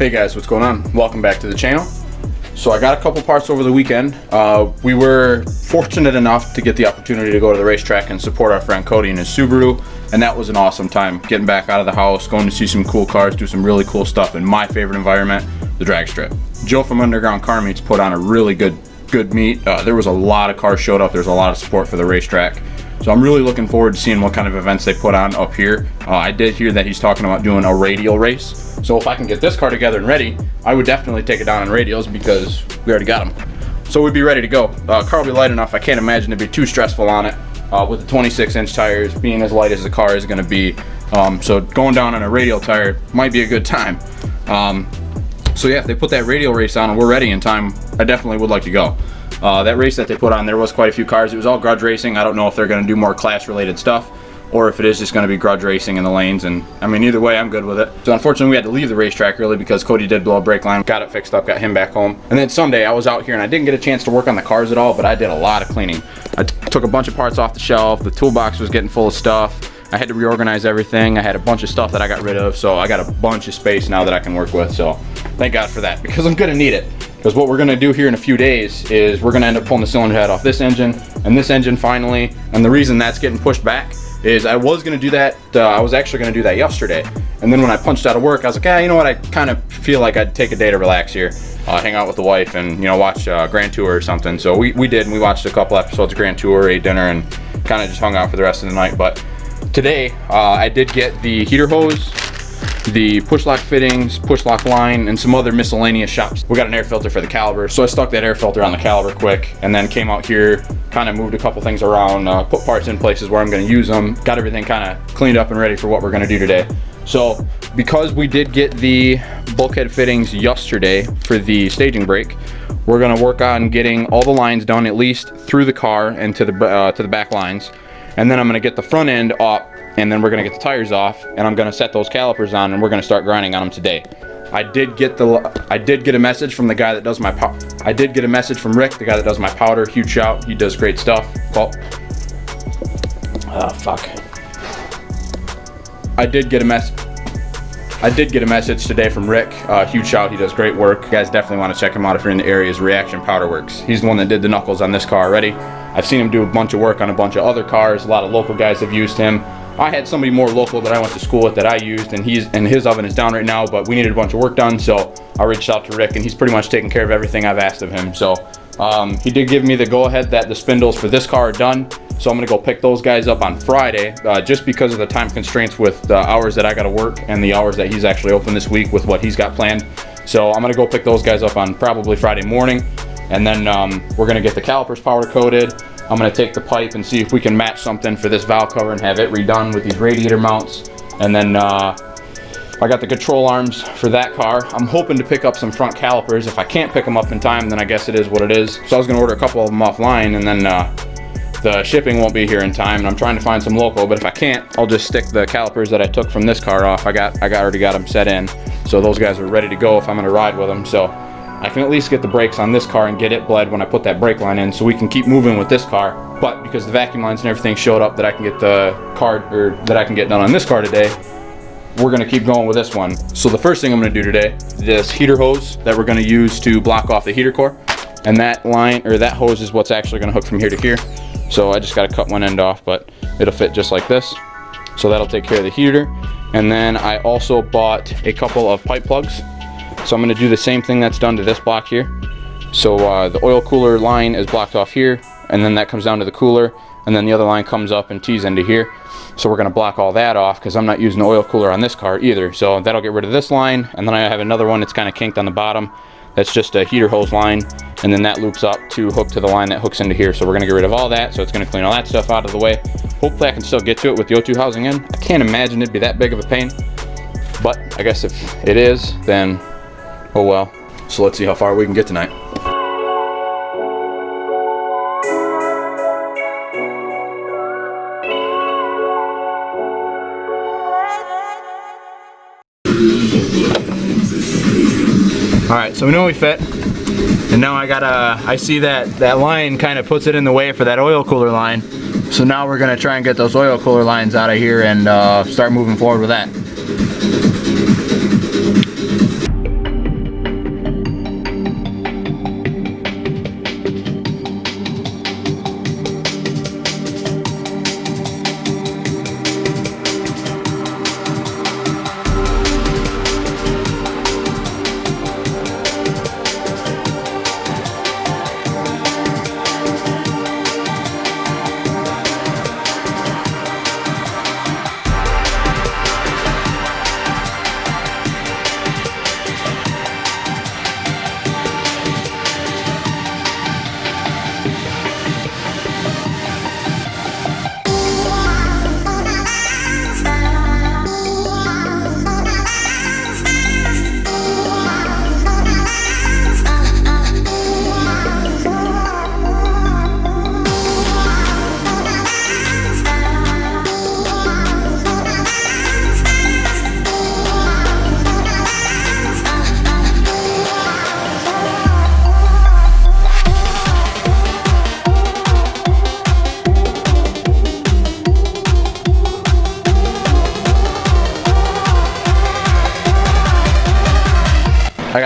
Hey guys, what's going on? Welcome back to the channel. So I got a couple parts over the weekend. We were fortunate enough to get the opportunity to go to the racetrack and support our friend Cody and his Subaru, and that was an awesome time. Getting back out of the house, going to see some cool cars, do some really cool stuff in my favorite environment, the drag strip. Joe from Underground Car Meets put on a really good meet. There was a lot of cars showed up. There's a lot of support for the racetrack. So I'm really looking forward to seeing what kind of events they put on up here. I did hear that he's talking about doing a radial race. So if I can get this car together and ready, I would definitely take it down on radials because we already got them. So we'd be ready to go. Car will be light enough. I can't imagine it'd be too stressful on it with the 26-inch tires being as light as the car is going to be. So going down on a radial tire might be a good time. So yeah, if they put that radial race on and we're ready in time, I definitely would like to go. That race that they put on, there was quite a few cars. It was all grudge racing. I don't know if they're going to do more class related stuff or if it is just going to be grudge racing in the lanes, and I mean either way I'm good with it. So unfortunately we had to leave the racetrack early because Cody did blow a brake line, got it fixed up, got him back home. And then Sunday I was out here and I didn't get a chance to work on the cars at all, but I did a lot of cleaning. I took a bunch of parts off the shelf. The toolbox was getting full of stuff. I had to reorganize everything. I had a bunch of stuff that I got rid of, so I got a bunch of space now that I can work with. So thank God for that, because I'm gonna need it. Because what we're gonna do here in a few days is we're gonna end up pulling the cylinder head off this engine and this engine finally. And the reason that's getting pushed back is I was gonna do that, I was actually gonna do that yesterday. And then when I punched out of work, I was like, you know what, I kind of feel like I'd take a day to relax here, hang out with the wife and, you know, watch Grand Tour or something. So we did, and we watched a couple episodes of Grand Tour, ate dinner, and kind of just hung out for the rest of the night. But today, I did get the heater hose, the push lock fittings, push lock line, and some other miscellaneous shops. We got an air filter for the caliper, so I stuck that air filter on the caliper quick, and then came out here, kind of moved a couple things around, put parts in places where I'm going to use them, got everything kind of cleaned up and ready for what we're going to do today. So because we did get the bulkhead fittings yesterday for the staging brake, we're going to work on getting all the lines done, at least through the car and to the back lines. And then I'm going to get the front end up, and then we're going to get the tires off, and I'm going to set those calipers on, and we're going to start grinding on them today. I did get a message from the guy that does my I did get a message from Rick, the guy that does my powder. Huge shout. He does great stuff. I did get a message today from Rick. Huge shout. He does great work. You guys definitely want to check him out if you're in the area. His Reaction Powder Works. He's the one that did the knuckles on this car already. I've seen him do a bunch of work on a bunch of other cars. A lot of local guys have used him. I had somebody more local that I went to school with that I used, and his oven is down right now, but we needed a bunch of work done, so I reached out to Rick, and he's pretty much taken care of everything I've asked of him. So he did give me the go-ahead that the spindles for this car are done, so I'm gonna go pick those guys up on Friday, just because of the time constraints with the hours that I gotta work and the hours that he's actually open this week with what he's got planned. So I'm gonna go pick those guys up on probably Friday morning, and then we're gonna get the calipers powder coated. I'm going to take the pipe and see if we can match something for this valve cover and have it redone with these radiator mounts. And then I got the control arms for that car. I'm hoping to pick up some front calipers. If I can't pick them up in time, then I guess it is what it is. So I was going to order a couple of them offline, and then the shipping won't be here in time, and I'm trying to find some local. But if I can't, I'll just stick the calipers that I took from this car off. I already got them set in, so those guys are ready to go if I'm going to ride with them. So I can at least get the brakes on this car and get it bled when I put that brake line in, so we can keep moving with this car. But because the vacuum lines and everything showed up that I can get done on this car today, we're gonna keep going with this one. So the first thing I'm gonna do today, this heater hose that we're gonna use to block off the heater core, and that hose is what's actually gonna hook from here to here. So I just gotta cut one end off, but it'll fit just like this. So that'll take care of the heater. And then I also bought a couple of pipe plugs. So I'm going to do the same thing that's done to this block here. So the oil cooler line is blocked off here, and then that comes down to the cooler, and then the other line comes up and tees into here. So we're going to block all that off because I'm not using the oil cooler on this car either. So that'll get rid of this line, and then I have another one that's kind of kinked on the bottom. That's just a heater hose line, and then that loops up to hook to the line that hooks into here. So we're going to get rid of all that, so it's going to clean all that stuff out of the way. Hopefully I can still get to it with the O2 housing in. I can't imagine it'd be that big of a pain, but I guess if it is, then oh well. So let's see how far we can get tonight. Alright, so we know we fit. And now I see that line kind of puts it in the way for that oil cooler line. So now we're gonna try and get those oil cooler lines out of here and start moving forward with that.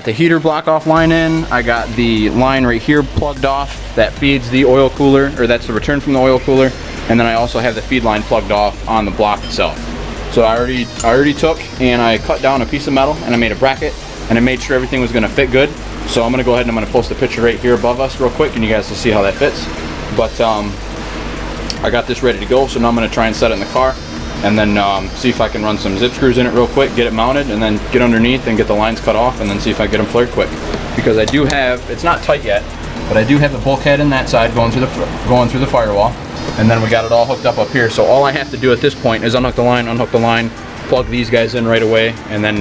got the heater block off line in. I got the line right here plugged off that feeds the oil cooler, or that's the return from the oil cooler. And then I also have the feed line plugged off on the block itself. So I already took and I cut down a piece of metal and I made a bracket and I made sure everything was gonna fit good. So I'm gonna go ahead and I'm gonna post a picture right here above us real quick and you guys will see how that fits. But I got this ready to go, so now I'm gonna try and set it in the car and then see if I can run some zip screws in it real quick, get it mounted, and then get underneath and get the lines cut off and then see if I get them flared quick. Because I do have, it's not tight yet, but I do have the bulkhead in that side going through the firewall. And then we got it all hooked up here. So all I have to do at this point is unhook the line, plug these guys in right away, and then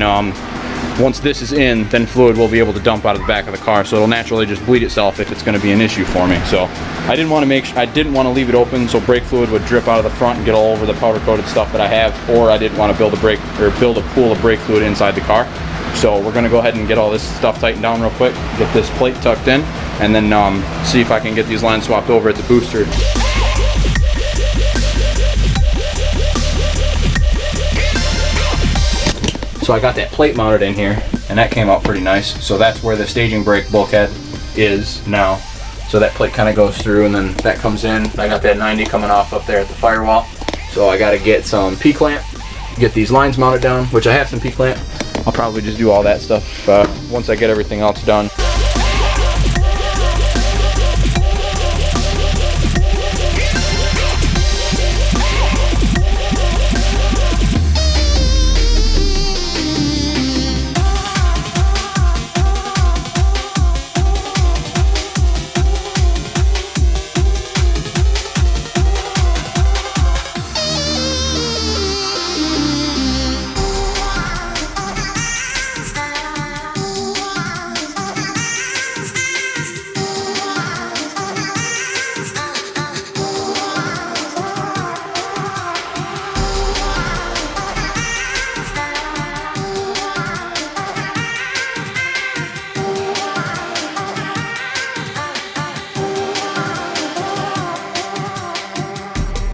once this is in, then fluid will be able to dump out of the back of the car. So it'll naturally just bleed itself if it's going to be an issue for me. So I didn't want to leave it open so brake fluid would drip out of the front and get all over the powder coated stuff that I have, or I didn't want to build a pool of brake fluid inside the car. So we're going to go ahead and get all this stuff tightened down real quick, get this plate tucked in, and then see if I can get these lines swapped over at the booster. So I got that plate mounted in here, and that came out pretty nice. So that's where the staging brake bulkhead is now. So that plate kind of goes through, and then that comes in. I got that 90 coming off up there at the firewall. So I got to get some P-clamp, get these lines mounted down, which I have some P-clamp. I'll probably just do all that stuff once I get everything else done.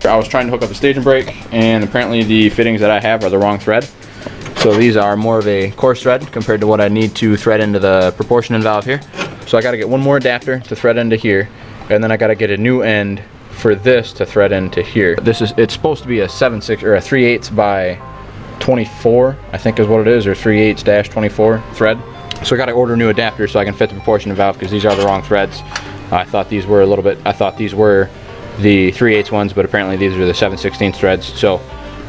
I was trying to hook up the staging brake, and apparently the fittings that I have are the wrong thread. So these are more of a coarse thread compared to what I need to thread into the proportioning valve here. So I got to get one more adapter to thread into here, and then I got to get a new end for this to thread into here. It's supposed to be a 7/6 or a 3/8 by 24, I think is what it is, or 3/8-24 thread. So I got to order a new adapter so I can fit the proportioning valve, because these are the wrong threads. I thought these were the 3/8 ones, but apparently these are the 7/16 threads. So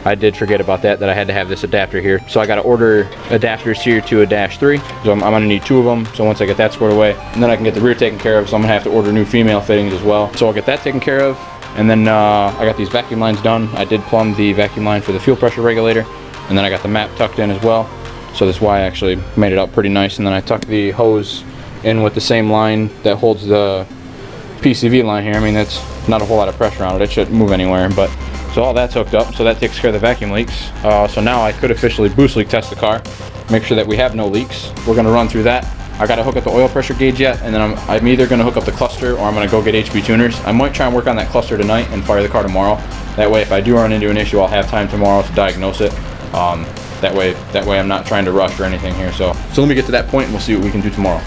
I did forget about that I had to have this adapter here. So I got to order adapters here to a -3. So I'm going to need 2 of them. So once I get that squared away, and then I can get the rear taken care of. So I'm going to have to order new female fittings as well. So I'll get that taken care of. And then I got these vacuum lines done. I did plumb the vacuum line for the fuel pressure regulator. And then I got the map tucked in as well. So this Y actually made it up pretty nice. And then I tucked the hose in with the same line that holds the PCV line here. I mean, that's not a whole lot of pressure on it. It shouldn't move anywhere, but so all that's hooked up. So that takes care of the vacuum leaks. So now I could officially boost leak test the car, make sure that we have no leaks. We're gonna run through that. I gotta hook up the oil pressure gauge yet, and then I'm either gonna hook up the cluster or I'm gonna go get HB tuners. I might try and work on that cluster tonight and fire the car tomorrow. That way, if I do run into an issue, I'll have time tomorrow to diagnose it. That way I'm not trying to rush or anything here. So let me get to that point and we'll see what we can do tomorrow.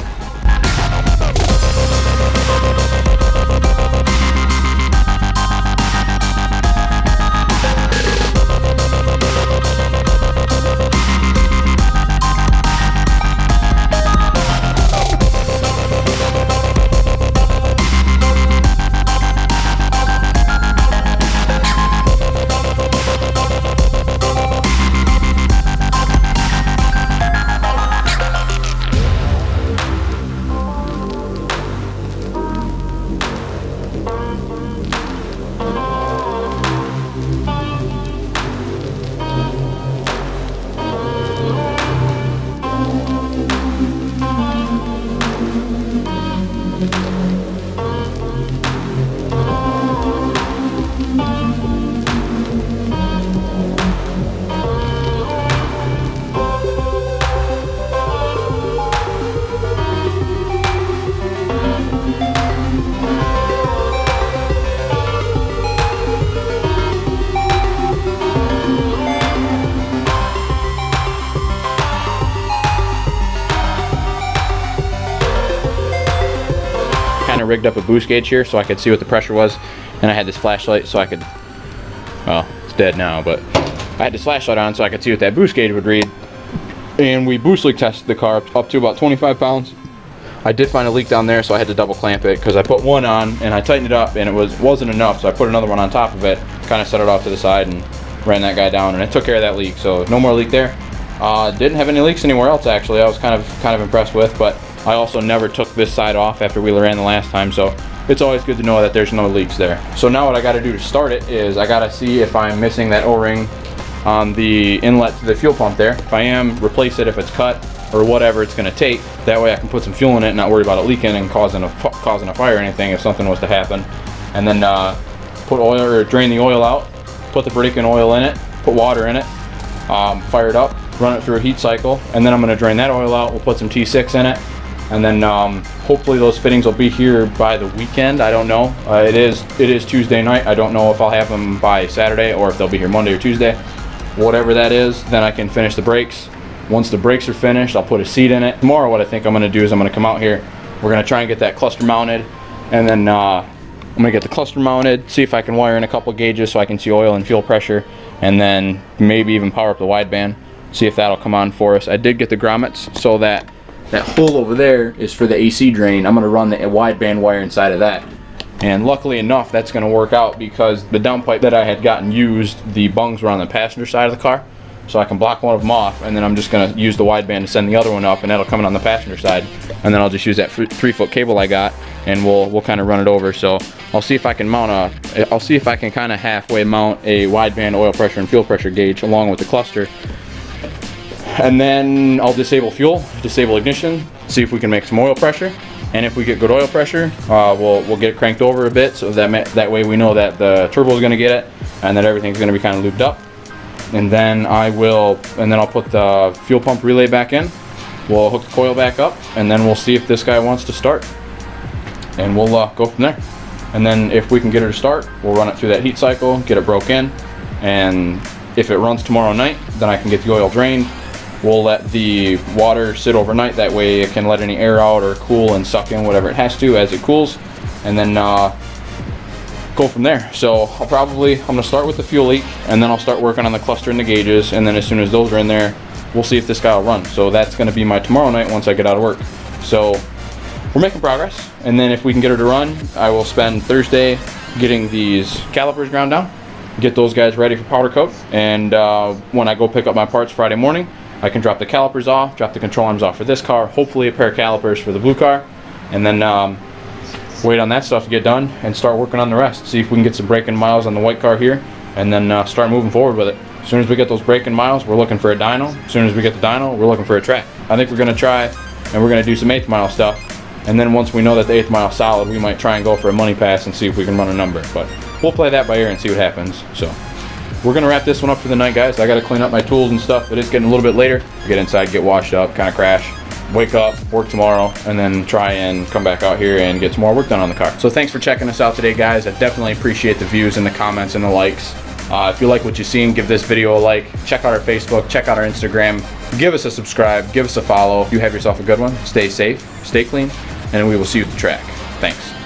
of rigged up a boost gauge here so I could see what the pressure was, and I had this flashlight so I could, well, it's dead now, but I had this flashlight on so I could see what that boost gauge would read. And we boost leak tested the car up to about 25 pounds. I did find a leak down there, so I had to double clamp it because I put one on and I tightened it up and it wasn't enough, so I put another one on top of it, kind of set it off to the side and ran that guy down, and it took care of that leak. So no more leak there. Didn't have any leaks anywhere else actually. I was kind of impressed with, but I also never took this side off after we ran the last time, so it's always good to know that there's no leaks there. So now what I got to do to start it is I got to see if I'm missing that O-ring on the inlet to the fuel pump there. If I am, replace it if it's cut or whatever it's going to take. That way I can put some fuel in it and not worry about it leaking and causing a fire or anything if something was to happen. And then put oil or drain the oil out, put the braking oil in it, put water in it, fire it up, run it through a heat cycle, and then I'm going to drain that oil out. We'll put some T6 in it, and then hopefully those fittings will be here by the weekend. I don't know. It is Tuesday night. I don't know if I'll have them by Saturday or if they'll be here Monday or Tuesday. Whatever that is, then I can finish the brakes. Once the brakes are finished, I'll put a seat in it. Tomorrow what I think I'm going to do is I'm going to come out here. We're going to try and get that cluster mounted, and then I'm going to get the cluster mounted, see if I can wire in a couple gauges so I can see oil and fuel pressure, and then maybe even power up the wideband, see if that'll come on for us. I did get the grommets so that hole over there is for the AC drain. I'm going to run the wideband wire inside of that. And luckily enough, that's going to work out because the downpipe that I had gotten used, the bungs were on the passenger side of the car. So I can block one of them off, and then I'm just going to use the wideband to send the other one up, and that'll come in on the passenger side. And then I'll just use that 3-foot cable I got, and we'll kind of run it over. So I'll see if I can kind of halfway mount a wideband oil pressure and fuel pressure gauge along with the cluster. And then I'll disable fuel, disable ignition, see if we can make some oil pressure. And if we get good oil pressure, we'll get it cranked over a bit, so that way we know that the turbo is going to get it and that everything's going to be kind of lubed up. And then I'll put the fuel pump relay back in. We'll hook the coil back up, and then we'll see if this guy wants to start. And we'll go from there. And then if we can get her to start, we'll run it through that heat cycle, get it broke in, and if it runs tomorrow night, then I can get the oil drained. We'll let the water sit overnight, that way it can let any air out or cool and suck in whatever it has to as it cools, and then go from there. So I'm gonna start with the fuel leak, and then I'll start working on the cluster and the gauges, and then as soon as those are in there, we'll see if this guy will run. So that's gonna be my tomorrow night once I get out of work. So we're making progress, and then if we can get her to run, I will spend Thursday getting these calipers ground down, get those guys ready for powder coat, and when I go pick up my parts Friday morning, I can drop the calipers off, drop the control arms off for this car, hopefully a pair of calipers for the blue car, and then wait on that stuff to get done and start working on the rest. See if we can get some braking miles on the white car here, and then start moving forward with it. As soon as we get those braking miles, we're looking for a dyno. As soon as we get the dyno, we're looking for a track. I think we're going to try, and we're going to do some 8th mile stuff, and then once we know that the 8th mile is solid, we might try and go for a money pass and see if we can run a number. But we'll play that by ear and see what happens. So we're going to wrap this one up for the night, guys. I got to clean up my tools and stuff. It is getting a little bit later. Get inside, get washed up, kind of crash, wake up, work tomorrow, and then try and come back out here and get some more work done on the car. So thanks for checking us out today, guys. I definitely appreciate the views and the comments and the likes. If you like what you've seen, give this video a like. Check out our Facebook, check out our Instagram. Give us a subscribe, give us a follow. You have yourself a good one. Stay safe, stay clean, and we will see you at the track. Thanks.